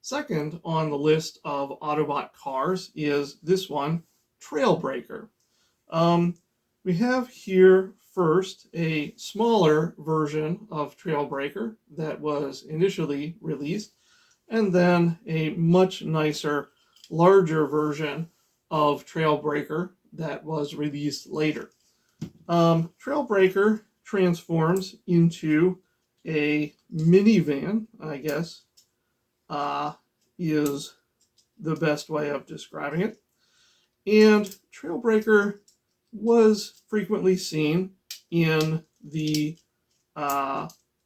Second on the list of Autobot cars is this one, Trailbreaker. Um, we have here first a smaller version of Trailbreaker that was initially released, and then a much nicer, larger version of Trailbreaker that was released later. Trailbreaker transforms into a minivan, I guess, is the best way of describing it. And Trailbreaker was frequently seen in the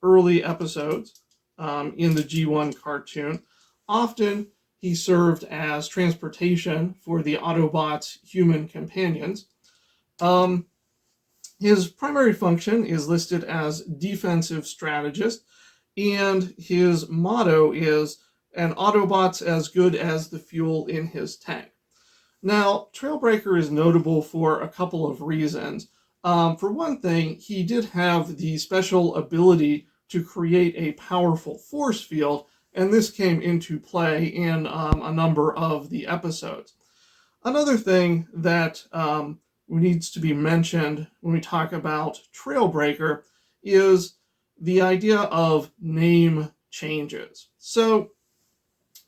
early episodes in the G1 cartoon. Often he served as transportation for the Autobots' human companions. His primary function is listed as defensive strategist, and his motto is an Autobot's as good as the fuel in his tank. Now, Trailbreaker is notable for a couple of reasons. For one thing, he did have the special ability to create a powerful force field, and this came into play in a number of the episodes. Another thing that needs to be mentioned when we talk about Trailbreaker is the idea of name changes. So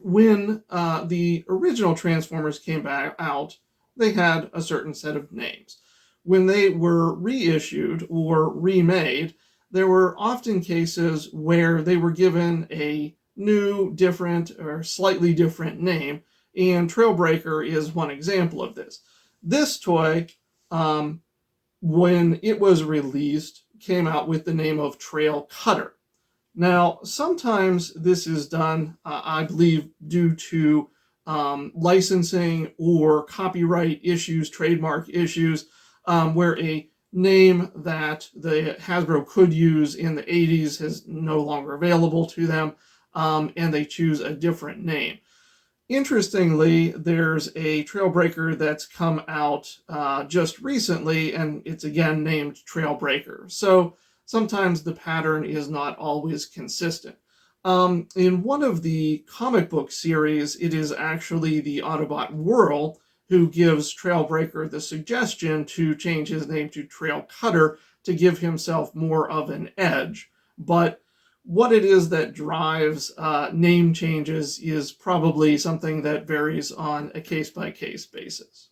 when the original Transformers came back out, they had a certain set of names. When they were reissued or remade, there were often cases where they were given a new, different, or slightly different name, and Trailbreaker is one example of this. This toy, when it was released, came out with the name of Trail Cutter. Now, sometimes this is done, I believe, due to licensing or copyright issues, trademark issues, where a name that the Hasbro could use in the 80s is no longer available to them, and they choose a different name. Interestingly, there's a Trailbreaker that's come out just recently, and it's again named Trailbreaker. So sometimes the pattern is not always consistent. In one of the comic book series, it is actually the Autobot Whirl who gives Trailbreaker the suggestion to change his name to Trail Cutter to give himself more of an edge. But what it is that drives name changes is probably something that varies on a case-by-case basis.